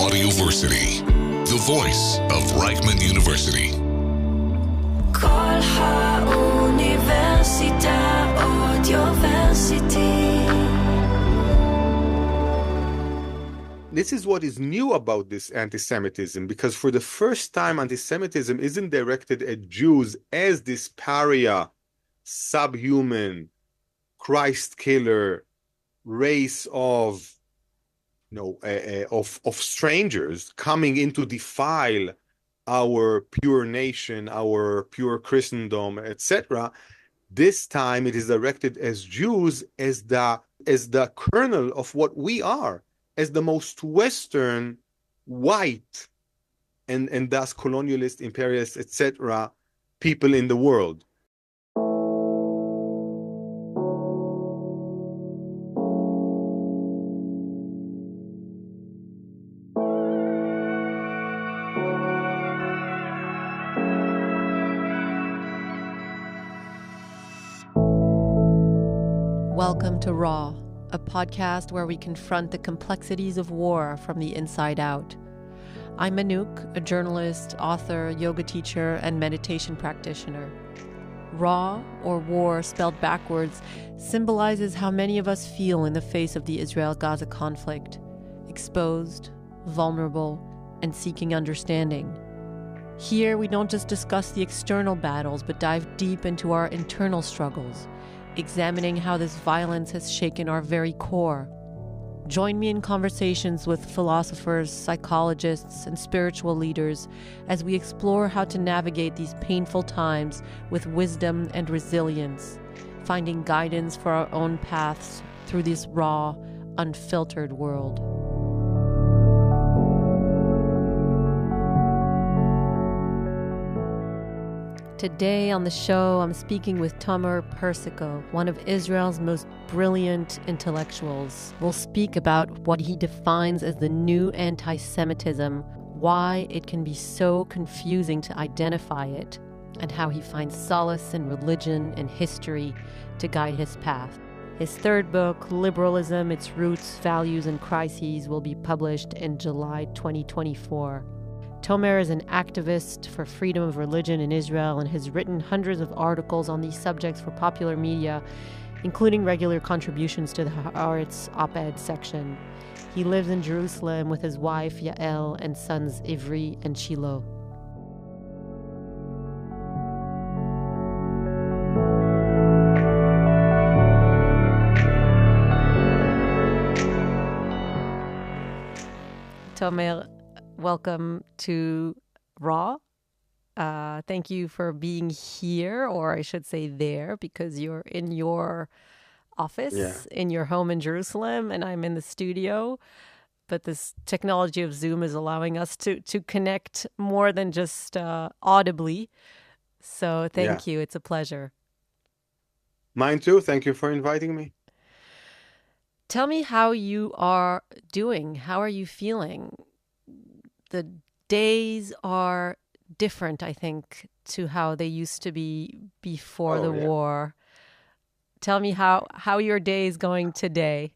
Audioversity, the voice of Reichman University. כל האוניברסיטה אודיוורסיטי. This is what is new about this anti-Semitism, because for the first time, anti-Semitism isn't directed at Jews as this pariah, subhuman, Christ killer race of strangers coming in to defile our pure nation, our pure Christendom, etc. This time it is directed as Jews, as the kernel of what we are, as the most Western, white, and thus colonialist, imperialist, etc. people in the world. Welcome to Raw, a podcast where we confront the complexities of war from the inside out. I'm Anouk, a journalist, author, yoga teacher, and meditation practitioner. Raw, or war spelled backwards, symbolizes how many of us feel in the face of the Israel-Gaza conflict: exposed, vulnerable, and seeking understanding. Here, we don't just discuss the external battles, but dive deep into our internal struggles, examining how this violence has shaken our very core. Join me in conversations with philosophers, psychologists, and spiritual leaders as we explore how to navigate these painful times with wisdom and resilience, finding guidance for our own paths through this raw, unfiltered world. Today on the show, I'm speaking with Tomer Persico, one of Israel's most brilliant intellectuals. We'll speak about what he defines as the new anti-Semitism, why it can be so confusing to identify it, and how he finds solace in religion and history to guide his path. His third book, Liberalism, Its Roots, Values, and Crises, will be published in July 2024. Tomer is an activist for freedom of religion in Israel and has written hundreds of articles on these subjects for popular media, including regular contributions to the Haaretz op-ed section. He lives in Jerusalem with his wife, Yael, and sons, Ivri and Shiloh. Tomer, welcome to Raw. Thank you for being here, or I should say there, because you're in your office, in your home in Jerusalem, and I'm in the studio. But this technology of Zoom is allowing us to connect more than just audibly. So thank you. It's a pleasure. Mine too. Thank you for inviting me. Tell me how you are doing. How are you feeling? The days are different, I think, to how they used to be before the war. Tell me how your day is going today.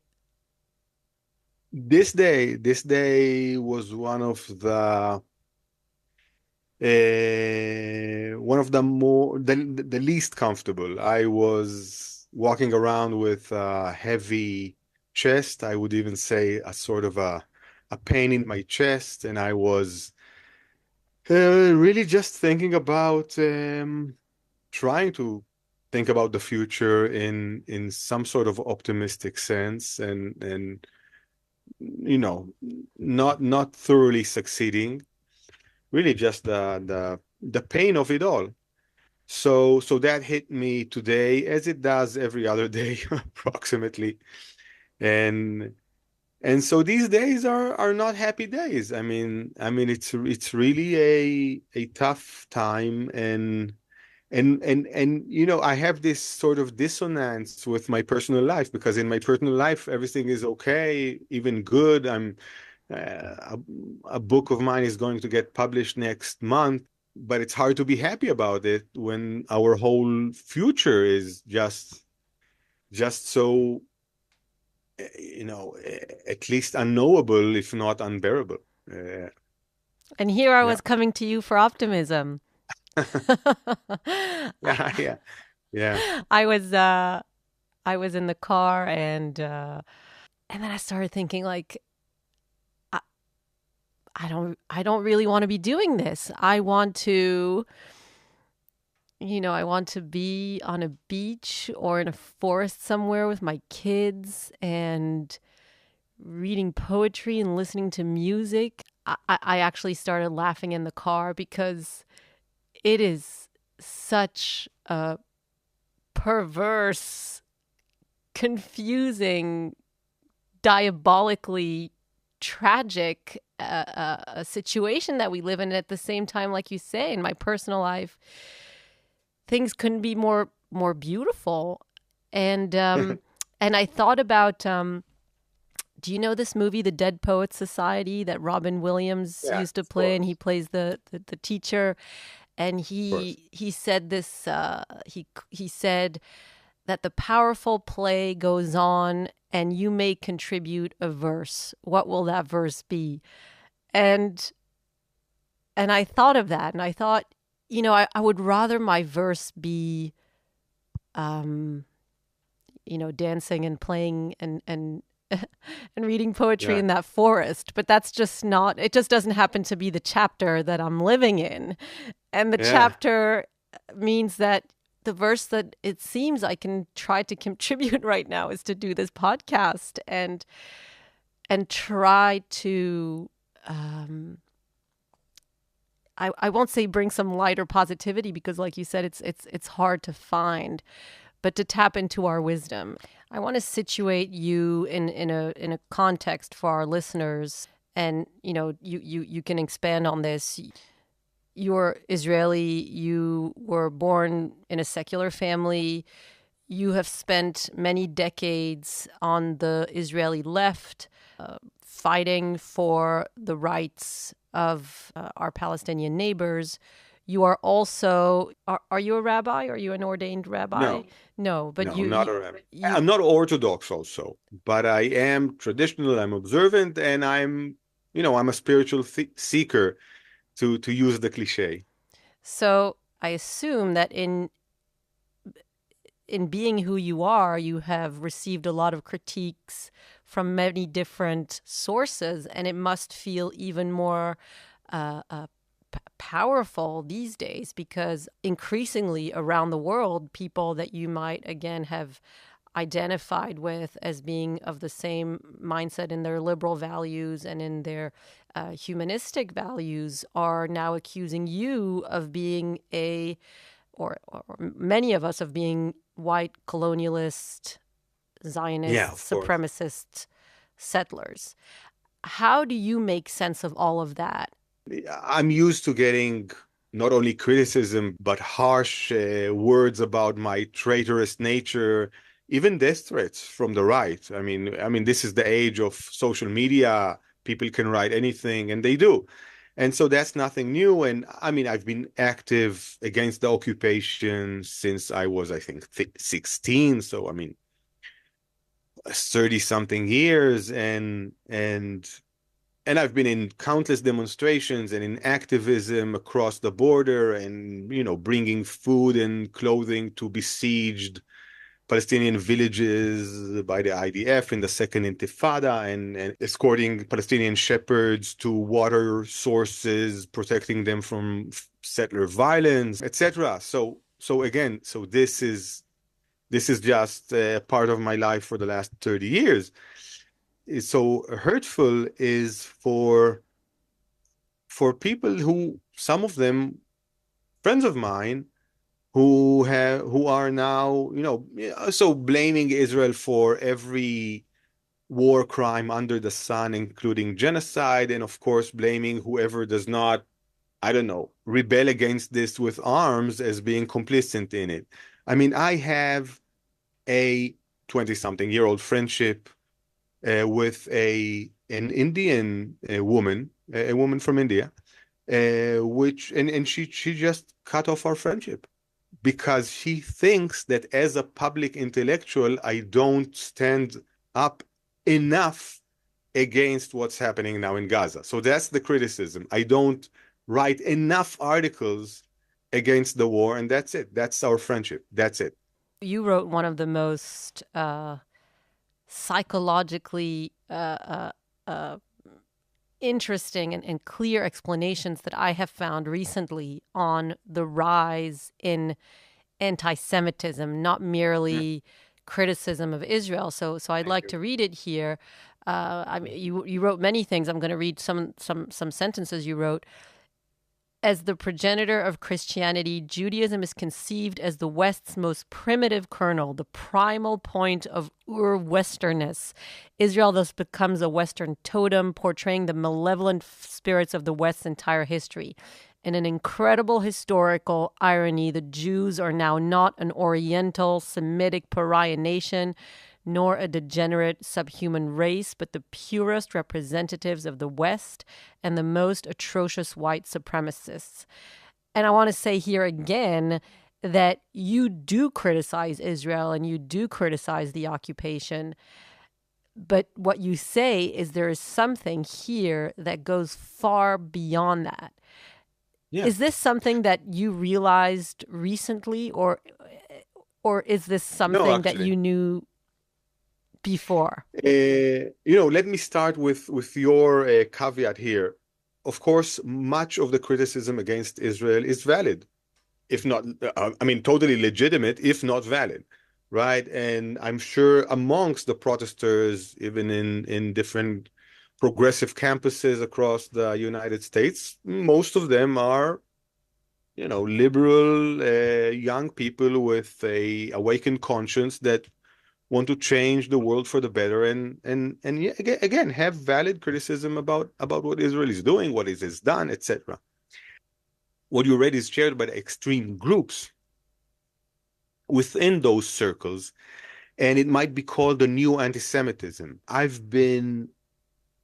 This day was one of the least comfortable. I was walking around with a heavy chest. I would even say a sort of a pain in my chest, and I was really just thinking about trying to think about the future in some sort of optimistic sense, and not thoroughly succeeding. Really, just the pain of it all. So that hit me today, as it does every other day, approximately, and so these days are not happy days. I mean it's really a tough time, and I have this sort of dissonance with my personal life, because in my personal life everything is okay, even good. A book of mine is going to get published next month, but it's hard to be happy about it when our whole future is just so at least unknowable, if not unbearable. Uh, And here I yeah, was coming to you for optimism. yeah, yeah, yeah, I was I was in the car and then I started thinking like I, I don't really want to be doing this. I want to I want to be on a beach or in a forest somewhere with my kids and reading poetry and listening to music. I actually started laughing in the car because it is such a perverse, confusing, diabolically tragic a situation that we live in. At the same time, like you say, in my personal life, things couldn't be more beautiful. And and I thought about do you know this movie, The Dead Poets Society, that Robin Williams yeah, used to of play, and course, he plays the teacher, and of course. he said this he said that the powerful play goes on and you may contribute a verse. What will that verse be? And I thought of that, and I thought, I would rather my verse be um dancing and playing and and reading poetry Yeah, in that forest, but that's just not, it just doesn't happen to be the chapter that I'm living in. And the yeah. chapter means that the verse that it seems I can try to contribute right now is to do this podcast and try to I won't say bring some light or positivity, because like you said, it's hard to find, but to tap into our wisdom. I want to situate you in a context for our listeners, and you can expand on this. You're Israeli. You were born in a secular family. You have spent many decades on the Israeli left, fighting for the rights of our Palestinian neighbors. You are also, are you a rabbi? Are you an ordained rabbi? No, No, but no, I'm not a rabbi. you I'm not Orthodox also, but I am traditional. I'm observant, and I'm a spiritual seeker, to use the cliche. so I assume that in being who you are, you have received a lot of critiques from many different sources, and it must feel even more powerful these days, because increasingly around the world, people that you might again have identified with as being of the same mindset in their liberal values and in their humanistic values are now accusing you of being or many of us of being white colonialist, Yeah, Zionist, of course. supremacist settlers. How do you make sense of all of that? I'm used to getting not only criticism, but harsh words about my traitorous nature, even death threats from the right. I mean, this is the age of social media. People can write anything, and they do. And so that's nothing new. And I mean, I've been active against the occupation since I was, I think, 16. So, I mean, 30 something years. And I've been in countless demonstrations and in activism across the border, and bringing food and clothing to besieged Palestinian villages by the IDF in the Second Intifada, and escorting Palestinian shepherds to water sources, protecting them from settler violence, etc. So again, so this is just part of my life for the last 30 years. Is so hurtful is for people who, some of them friends of mine, who are now, so blaming Israel for every war crime under the sun, including genocide, and of course blaming whoever does not, I don't know, rebel against this with arms as being complicit in it. I mean, I have a 20-something-year-old friendship with an Indian woman, a woman from India, which and she just cut off our friendship because she thinks that as a public intellectual, I don't stand up enough against what's happening now in Gaza. So that's the criticism. I don't write enough articles against the war, and that's it. That's our friendship. That's it. You wrote one of the most psychologically interesting and clear explanations that I have found recently on the rise in anti-Semitism, not merely criticism of Israel. So I'd like to read it here. I mean, you wrote many things. I'm going to read some sentences you wrote. As the progenitor of Christianity, Judaism is conceived as the West's most primitive kernel, the primal point of Ur-Westernness. Israel thus becomes a Western totem, portraying the malevolent spirits of the West's entire history. In an incredible historical irony, the Jews are now not an Oriental Semitic pariah nation, nor a degenerate subhuman race, but the purest representatives of the West and the most atrocious white supremacists. And I want to say here again that you do criticize Israel and you do criticize the occupation, but what you say is there is something here that goes far beyond that. Yeah. Is this something that you realized recently, or is this something that you knew before? Let me start with your caveat here. Of course, much of the criticism against Israel is valid, if not, totally legitimate, if not valid, right? And I'm sure amongst the protesters, even in different progressive campuses across the United States, most of them are, liberal young people with a awakened conscience that want to change the world for the better, and again have valid criticism about what Israel is doing, what it has done, etc. What you read is shared by the extreme groups within those circles, and it might be called the new anti-Semitism. I've been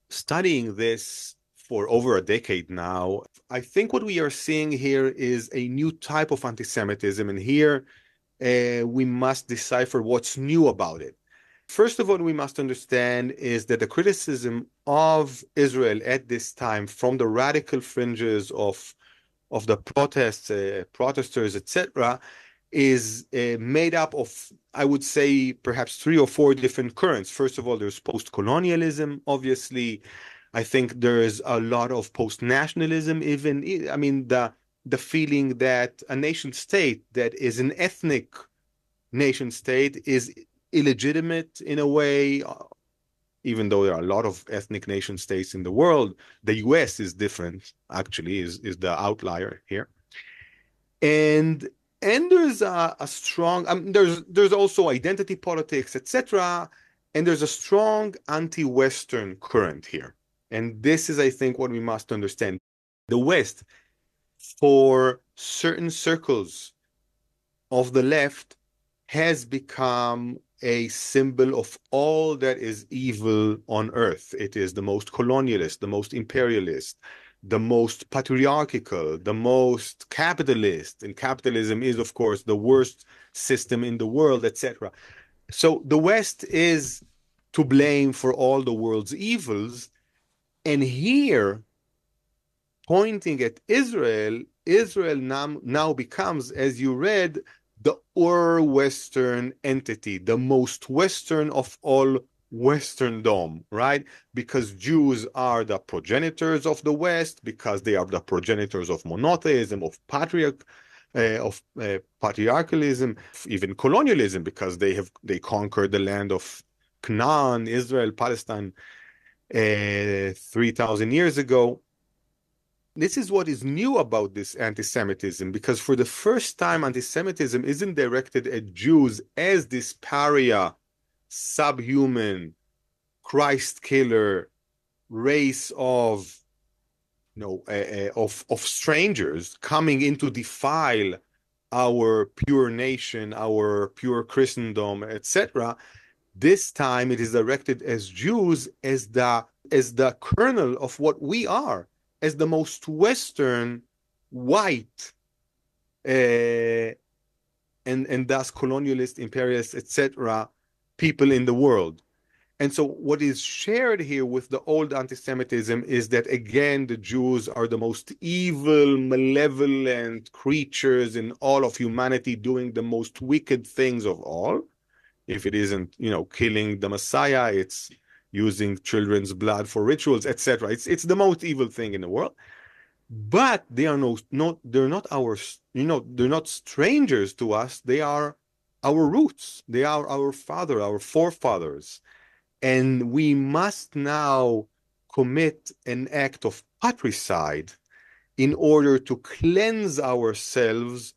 studying this for over a decade now. I think what we are seeing here is a new type of anti-Semitism, and here we must decipher what's new about it. First of all, we must understand is that the criticism of Israel at this time from the radical fringes of the protesters, etc., is made up of, I would say, perhaps 3 or 4 different currents. First of all, there's post-colonialism, obviously. I think there is a lot of post-nationalism, even, the feeling that a nation state that is an ethnic nation state is illegitimate in a way, even though there are a lot of ethnic nation states in the world. The US is different, actually, is the outlier here. And there's a strong, there's also identity politics, etc. And there's a strong anti-Western current here. And this is, I think, what we must understand. The West, for certain circles of the left, has become a symbol of all that is evil on earth. It is the most colonialist, the most imperialist, the most patriarchal, the most capitalist. And capitalism is, of course, the worst system in the world, etc. So the West is to blame for all the world's evils. And here, pointing at Israel, Israel now becomes, as you read, the Ur-Western entity, the most Western of all Westerndom, right? Because Jews are the progenitors of the West, because they are the progenitors of monotheism, of patriarchalism, even colonialism, because they conquered the land of Canaan, Israel, Palestine, 3,000 years ago. This is what is new about this anti-Semitism, because for the first time, anti-Semitism isn't directed at Jews as this pariah, subhuman, Christ killer race of strangers coming in to defile our pure nation, our pure Christendom, etc. This time it is directed as Jews, as the kernel of what we are, as the most Western, white, and thus colonialist, imperialist, etc., people in the world. And so what is shared here with the old anti-Semitism is that, again, the Jews are the most evil, malevolent creatures in all of humanity, doing the most wicked things of all. If it isn't, killing the Messiah, it's using children's blood for rituals, etc. It's the most evil thing in the world. But they are they're not they're not strangers to us. They are our roots. They are our our forefathers. And we must now commit an act of patricide in order to cleanse ourselves,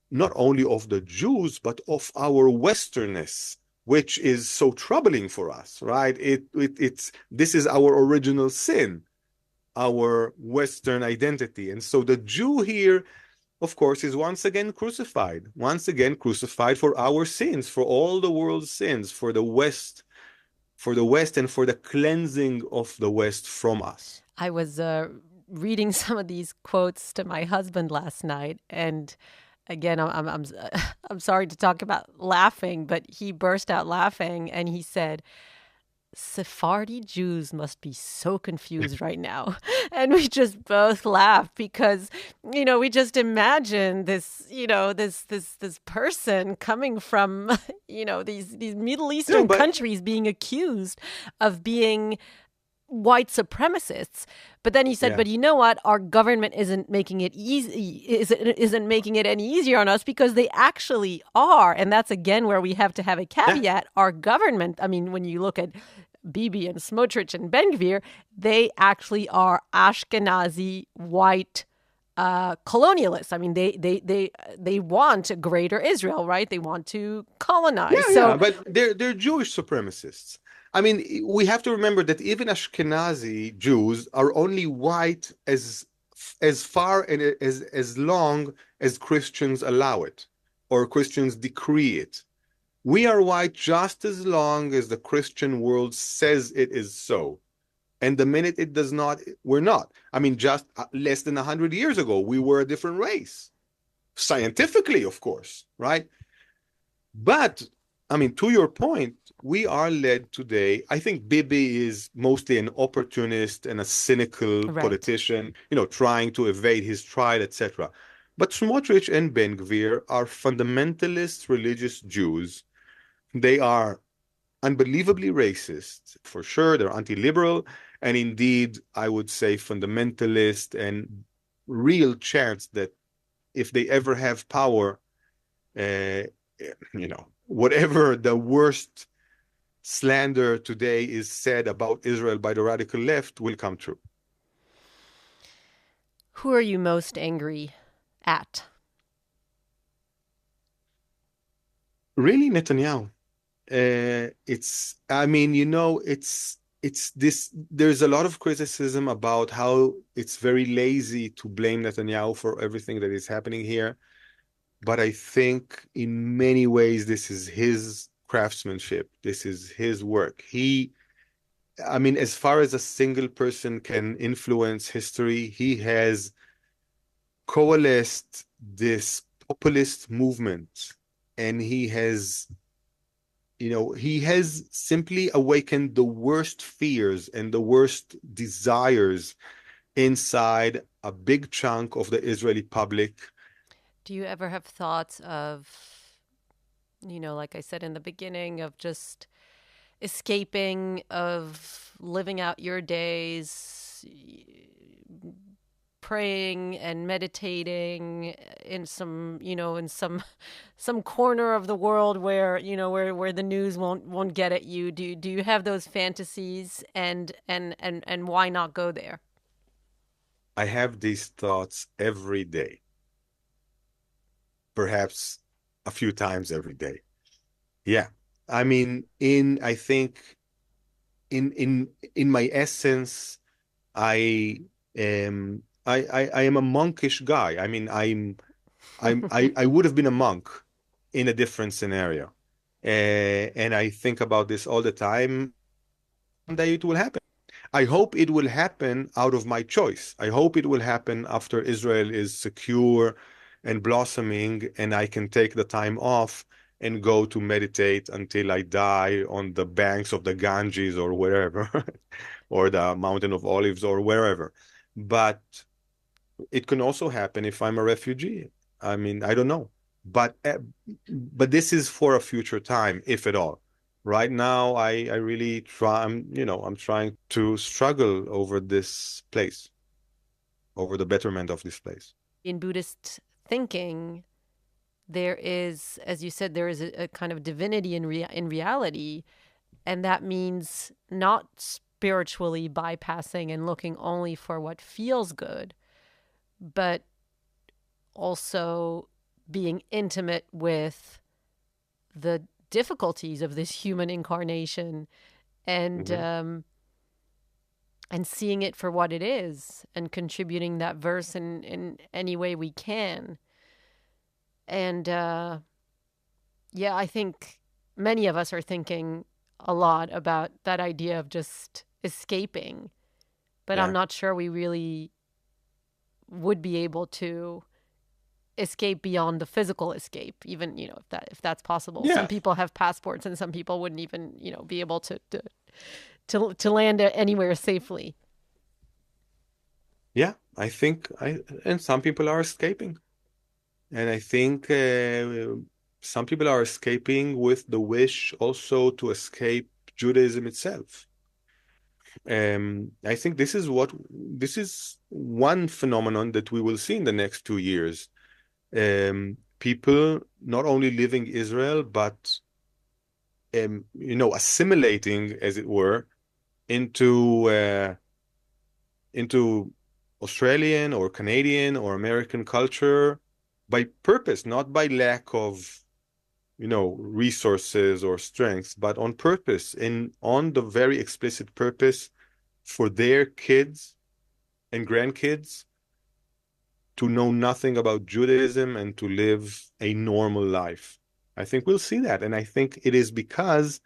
not only of the Jews, but of our Westernness, which is so troubling for us, right? This is our original sin, our Western identity. And so the Jew here, of course, is once again crucified for our sins, for all the world's sins, for the West and for the cleansing of the West from us. I was reading some of these quotes to my husband last night, and again, I'm sorry to talk about laughing, but he burst out laughing, and he said, Sephardi Jews must be so confused right now. And we just both laughed because, we just imagine this, this person coming from, these Middle Eastern countries being accused of being white supremacists. But then he said, but you know what? Our government isn't making it isn't making it any easier on us, because they actually are. And that's, again, where we have to have a caveat. Yeah. Our government, I mean, when you look at Bibi and Smotrich and Ben Gvir, they actually are Ashkenazi white colonialists. I mean, they want a greater Israel, right? They want to colonize. But they're Jewish supremacists. I mean, we have to remember that even Ashkenazi Jews are only white as far and as long as Christians allow it, or Christians decree it. We are white just as long as the Christian world says it is so. And the minute it does not, we're not. I mean, just less than 100 years ago, we were a different race. Scientifically, of course, right? But, I mean, to your point, we are led today. I think Bibi is mostly an opportunist and a cynical politician, trying to evade his trial, etc. But Smotrich and Ben Gvir are fundamentalist religious Jews. They are unbelievably racist, for sure. They're anti-liberal, and indeed, I would say fundamentalist, and real chance that if they ever have power, whatever the worst slander today is said about Israel by the radical left will come true. Who are you most angry at? Really, Netanyahu. It's this, there's a lot of criticism about how it's very lazy to blame Netanyahu for everything that is happening here. But I think in many ways, this is his craftsmanship. This is his work. As far as a single person can influence history, he has coalesced this populist movement, and he has simply awakened the worst fears and the worst desires inside a big chunk of the Israeli public. Do you ever have thoughts of, like I said in the beginning, of just escaping, of living out your days, praying and meditating in some corner of the world where the news won't get at you? Do you have those fantasies, and why not go there? I have these thoughts every day. Perhaps a few times every day. Yeah. I mean, I think in my essence, I am a monkish guy. I mean, I would have been a monk in a different scenario. And I think about this all the time. One day it will happen. I hope it will happen out of my choice. I hope it will happen after Israel is secure and blossoming, and I can take the time off and go to meditate until I die on the banks of the Ganges or wherever, or the Mountain of Olives or wherever. But it can also happen if I'm a refugee. I mean, I don't know. But this is for a future time, if at all. Right now, I really try, I'm trying to struggle over this place, over the betterment of this place. In Buddhist thinking, there is, as you said, there is a kind of divinity in reality, and that means not spiritually bypassing and looking only for what feels good, but also being intimate with the difficulties of this human incarnation and and seeing it for what it is and contributing that verse in any way we can. And yeah, I think many of us are thinking a lot about that idea of just escaping, but I'm not sure we really would be able to escape beyond the physical escape, even, if that's possible. Yeah. Some people have passports and some people wouldn't even, be able to land anywhere safely. Yeah, I think and some people are escaping. And I think some people are escaping with the wish also to escape Judaism itself. I think this is one phenomenon that we will see in the next 2 years. People not only living Israel, but assimilating, as it were, into Australian or Canadian or American culture by purpose, not by lack of, resources or strengths, but on purpose, and on the very explicit purpose for their kids and grandkids to know nothing about Judaism and to live a normal life. I think we'll see that. And I think it is because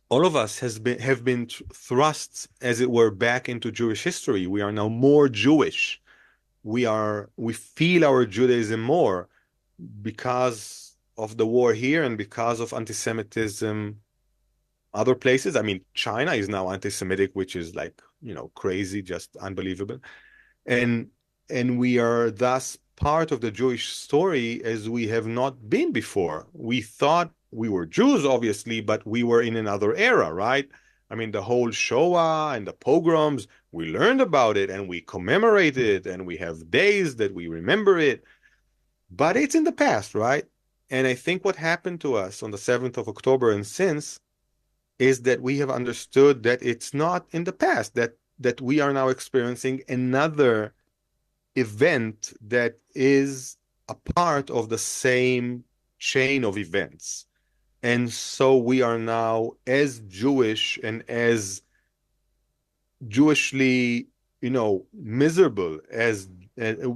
all of us have been thrust, as it were, back into Jewish history. We are now more Jewish. We feel our Judaism more because of the war here and because of anti-Semitism other places. I mean, China is now anti-Semitic, which is like, crazy, just unbelievable. And we are thus part of the Jewish story as we have not been before. We thought we were Jews, obviously, but we were in another era, right? I mean, the whole Shoah and the pogroms, we learned about it and we commemorate it and we have days that we remember it, but it's in the past, right? And I think what happened to us on the 7th of October and since is that we have understood that it's not in the past, that we are now experiencing another event that is a part of the same chain of events. And so we are now as Jewish and as Jewishly, miserable as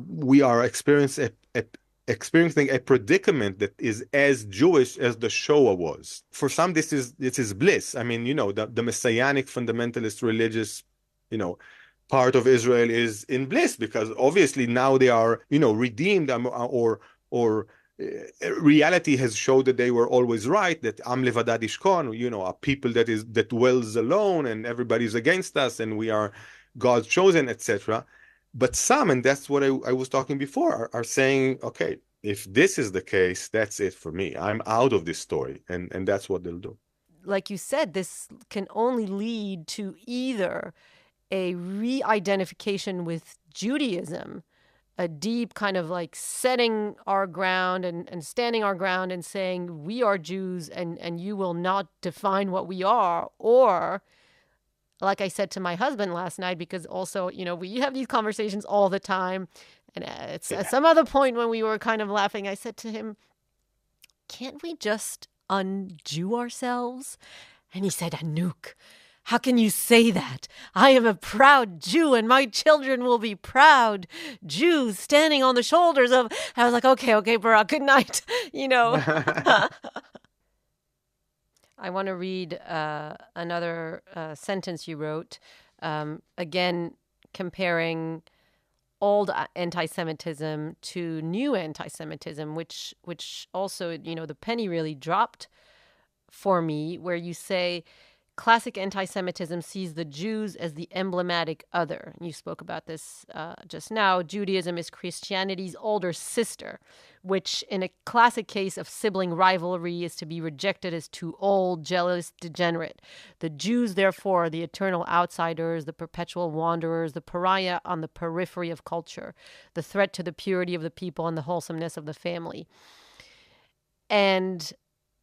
we are experiencing a predicament that is as Jewish as the Shoah was. For some, this is bliss. I mean, the messianic fundamentalist religious, part of Israel is in bliss because obviously now they are, redeemed or reality has showed that they were always right, that Am Levadad Ishkon, a people that dwells alone and everybody's against us and we are God's chosen, etc. But some, and that's what I was talking before, are saying, okay, if this is the case, that's it for me. I'm out of this story. And that's what they'll do. Like you said, this can only lead to either a re-identification with Judaism, a deep kind of like setting our ground and standing our ground and saying, we are Jews and you will not define what we are. Or, like I said to my husband last night, because also, we have these conversations all the time. And at some other point when we were kind of laughing, I said to him, can't we just un-Jew ourselves? And he said, Anouk, how can you say that? I am a proud Jew and my children will be proud Jews standing on the shoulders of... I was like, okay, Barak, good night. I want to read another sentence you wrote, again, comparing old anti-Semitism to new anti-Semitism, which also, the penny really dropped for me, where you say classic anti-Semitism sees the Jews as the emblematic other. You spoke about this just now. Judaism is Christianity's older sister, which in a classic case of sibling rivalry is to be rejected as too old, jealous, degenerate. The Jews, therefore, are the eternal outsiders, the perpetual wanderers, the pariah on the periphery of culture, the threat to the purity of the people and the wholesomeness of the family. And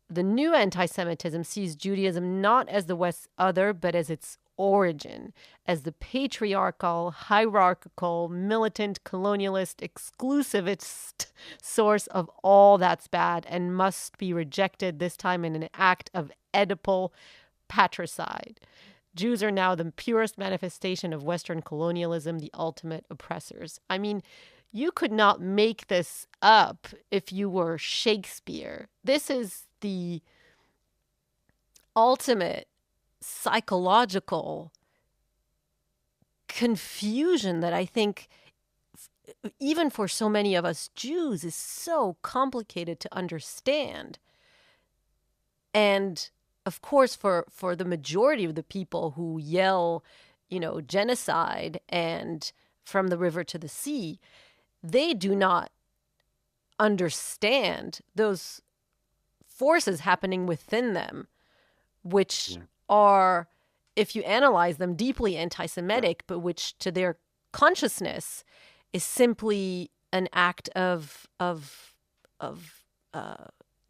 the new anti-Semitism sees Judaism not as the West's other, but as its origin, as the patriarchal, hierarchical, militant, colonialist, exclusivist source of all that's bad and must be rejected, this time in an act of Oedipal patricide. Jews are now the purest manifestation of Western colonialism, the ultimate oppressors. I mean, you could not make this up if you were Shakespeare. This is the ultimate psychological confusion that I think, even for so many of us Jews, is so complicated to understand. And of course, for the majority of the people who yell, genocide and from the river to the sea, they do not understand those forces happening within them, which are, if you analyze them, deeply anti-Semitic, but which to their consciousness is simply an act of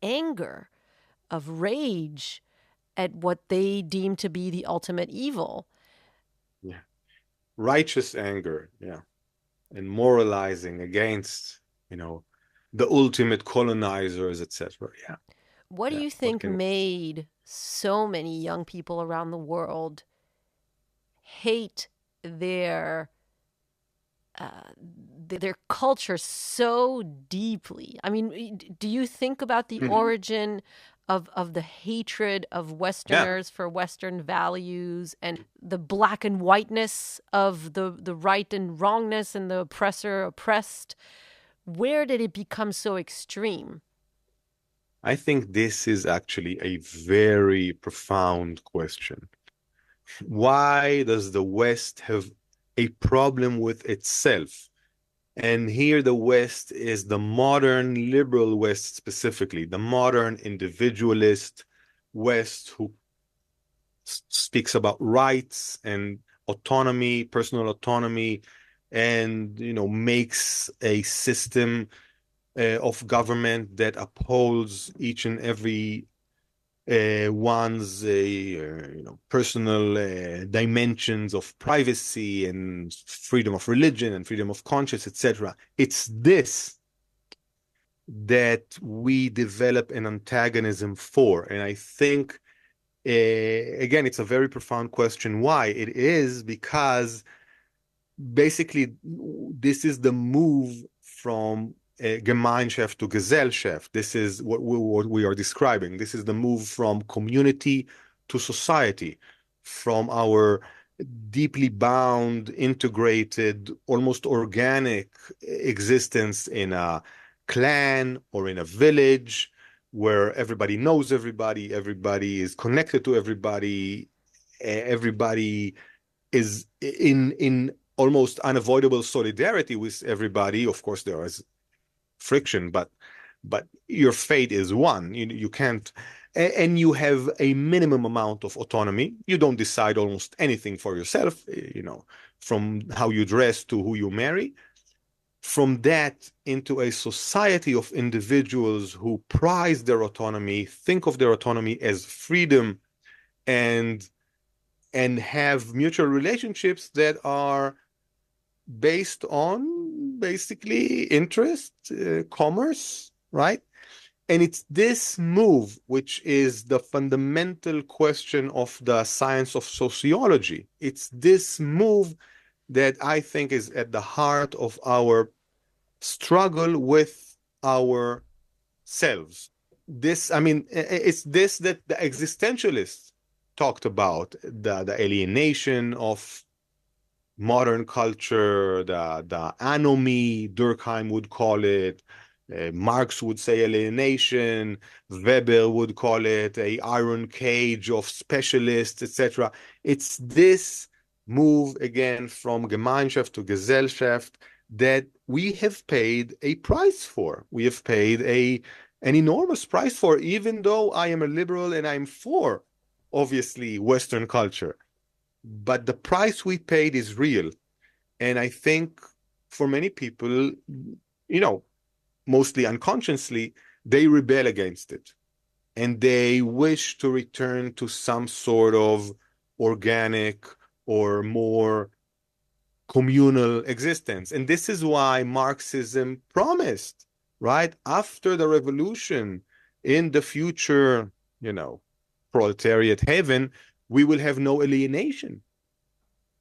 anger, of rage at what they deem to be the ultimate evil. Yeah. Righteous anger, and moralizing against, the ultimate colonizers, etc. What do you think made so many young people around the world hate their culture so deeply? I mean, do you think about the origin of the hatred of Westerners for Western values and the black and whiteness of the right and wrongness and the oppressor oppressed? Where did it become so extreme? I think this is actually a very profound question. Why does the West have a problem with itself? And here the West is the modern liberal West specifically, the modern individualist West who speaks about rights and autonomy, personal autonomy, and makes a system of government that upholds each and every one's personal dimensions of privacy and freedom of religion and freedom of conscience, etc. It's this that we develop an antagonism for. And I think, again, it's a very profound question. Why? It is because basically this is the move from Gemeinschaft to Gesellschaft. This is what we are describing. This is the move from community to society, from our deeply bound, integrated, almost organic existence in a clan or in a village where everybody knows everybody, everybody is connected to everybody, everybody is in almost unavoidable solidarity with everybody. Of course, there is friction, but your fate is one. You can't, and you have a minimum amount of autonomy. You don't decide almost anything for yourself, from how you dress to who you marry. From that into a society of individuals who prize their autonomy, think of their autonomy as freedom, and have mutual relationships that are based on basically interest, commerce, right? And it's this move which is the fundamental question of the science of sociology. It's this move that I think is at the heart of our struggle with ourselves. It's this that the existentialists talked about, the alienation of modern culture, the anomie, Durkheim would call it. Marx would say alienation. Weber would call it a iron cage of specialists, etc. It's this move again from Gemeinschaft to Gesellschaft that we have paid a price for. We have paid an enormous price for, even though I am a liberal and I'm for, obviously, Western culture. But the price we paid is real. And I think for many people, mostly unconsciously, they rebel against it. And they wish to return to some sort of organic or more communal existence. And this is why Marxism promised, right? After the revolution, in the future, proletariat heaven, we will have no alienation.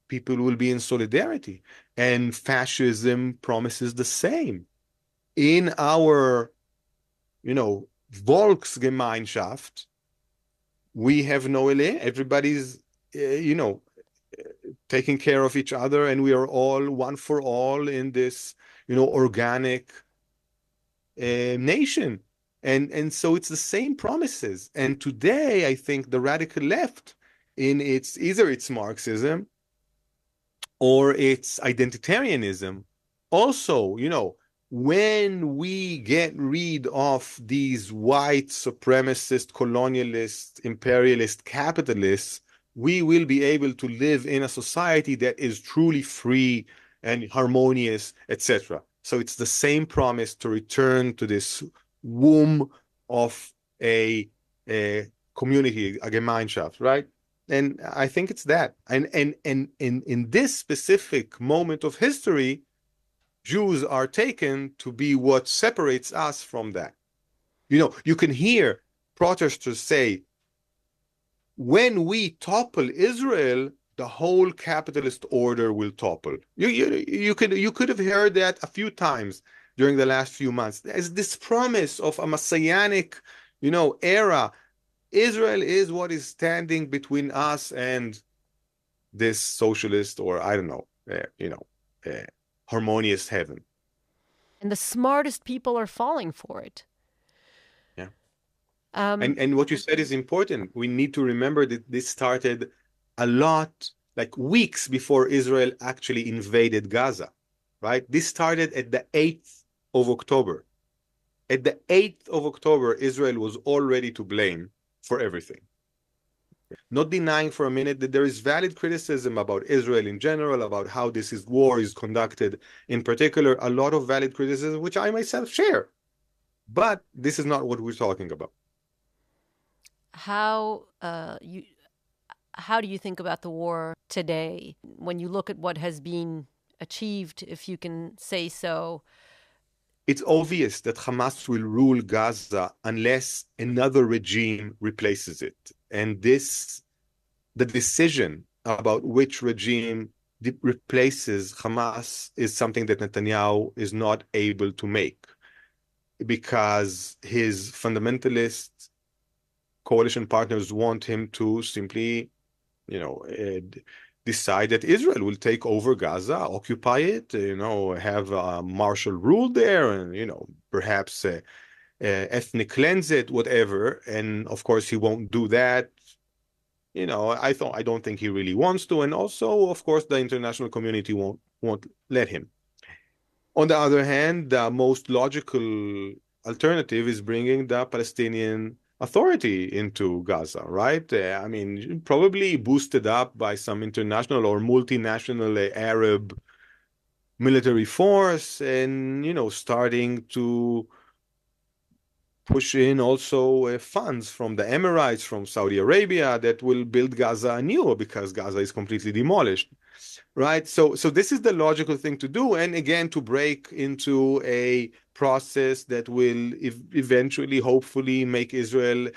People will be in solidarity. And fascism promises the same. In our, Volksgemeinschaft, we have no alienation. Everybody's, taking care of each other, and we are all one for all in this, organic nation. And so it's the same promises. And today, I think the radical left, in either its Marxism or its identitarianism, also, when we get rid of these white supremacist, colonialist, imperialist capitalists, we will be able to live in a society that is truly free and harmonious, etc. So it's the same promise to return to this womb of a community, a Gemeinschaft, right? And I think it's that. And in this specific moment of history, Jews are taken to be what separates us from that. You can hear protesters say, when we topple Israel, the whole capitalist order will topple. You could have heard that a few times during the last few months. There's this promise of a messianic, era. Israel is what is standing between us and this socialist, or I don't know, harmonious heaven. And the smartest people are falling for it. Yeah. And what you said is important. We need to remember that this started a lot, like weeks before Israel actually invaded Gaza, right? This started at the 8th of October. At the 8th of October, Israel was already to blame for everything. Not denying for a minute that there is valid criticism about Israel in general, about how war is conducted in particular, a lot of valid criticism, which I myself share. But this is not what we're talking about. How do you think about the war today when you look at what has been achieved, if you can say so? It's obvious that Hamas will rule Gaza unless another regime replaces it. And the decision about which regime replaces Hamas is something that Netanyahu is not able to make, because his fundamentalist coalition partners want him to simply, decide that Israel will take over Gaza, occupy it, have martial rule there, and, perhaps ethnic cleanse it, whatever. And of course, he won't do that. I don't think he really wants to. And also, of course, the international community won't let him. On the other hand, the most logical alternative is bringing the Palestinian Authority into Gaza, right? Probably boosted up by some international or multinational Arab military force, and, starting to push in also funds from the Emirates, from Saudi Arabia, that will build Gaza anew, because Gaza is completely demolished, right? So this is the logical thing to do, and again, to break into a process that will eventually, hopefully, make Israel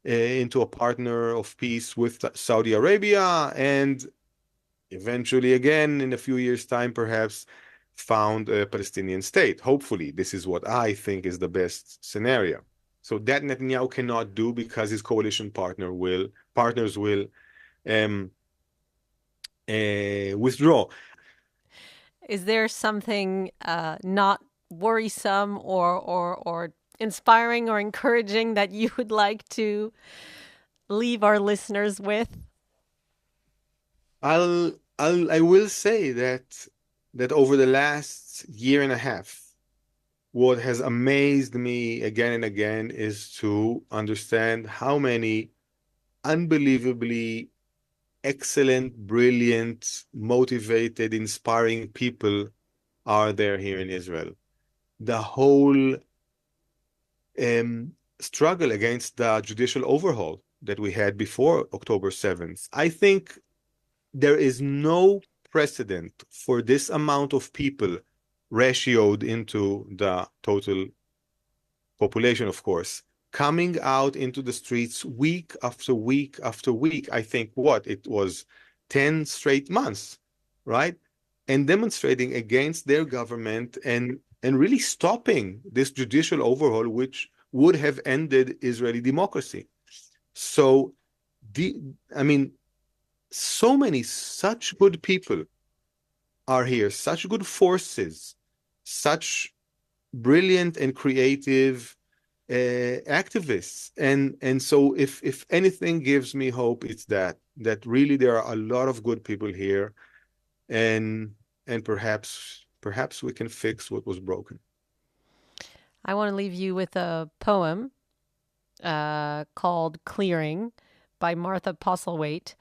into a partner of peace with Saudi Arabia, and eventually, again, in a few years' time, perhaps found a Palestinian state. Hopefully, this is what I think is the best scenario. So that Netanyahu cannot do, because his coalition partners will withdraw. is there something not worrisome or inspiring or encouraging that you would like to leave our listeners with? I will say that over the last year and a half, what has amazed me again and again is to understand how many unbelievably excellent, brilliant, motivated, inspiring people are there here in Israel. The whole struggle against the judicial overhaul that we had before October 7th. I think there is no precedent for this amount of people ratioed into the total population, of course, coming out into the streets week after week after week. I think it was 10 straight months, right? And demonstrating against their government and really stopping this judicial overhaul, which would have ended Israeli democracy. So, so many such good people are here, such good forces, such brilliant and creative activists. And so if anything gives me hope, it's that really there are a lot of good people here, and perhaps we can fix what was broken. I want to leave you with a poem called Clearing by Martha Postlethwaite.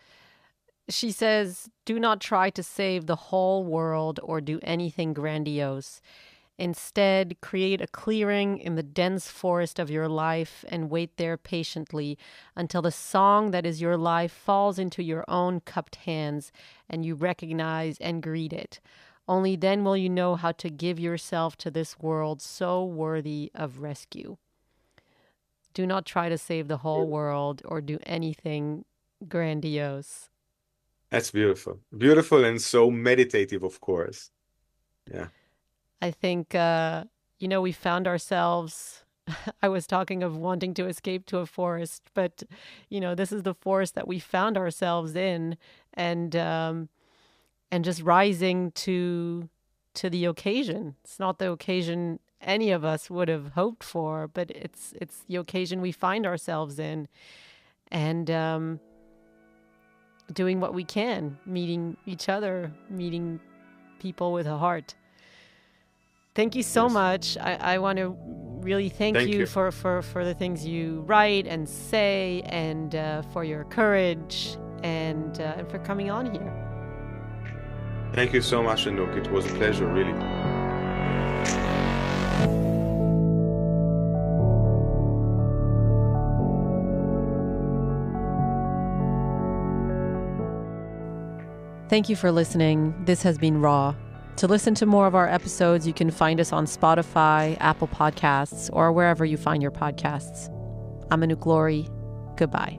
She says, "Do not try to save the whole world or do anything grandiose. Instead, create a clearing in the dense forest of your life and wait there patiently until the song that is your life falls into your own cupped hands and you recognize and greet it. Only then will you know how to give yourself to this world so worthy of rescue. Do not try to save the whole world or do anything grandiose." That's beautiful. Beautiful and so meditative, of course. Yeah. I think, we found ourselves, I was talking of wanting to escape to a forest, but, this is the forest that we found ourselves in, and just rising to the occasion. It's not the occasion any of us would have hoped for, but it's the occasion we find ourselves in, and doing what we can, meeting each other, meeting people with a heart. Thank you so much. I want to really thank you for the things you write and say, and for your courage, and for coming on here. Thank you so much, Anouk. It was a pleasure, really. Thank you for listening. This has been Raw. To listen to more of our episodes, you can find us on Spotify, Apple Podcasts, or wherever you find your podcasts. I'm Anouk Lori. Goodbye.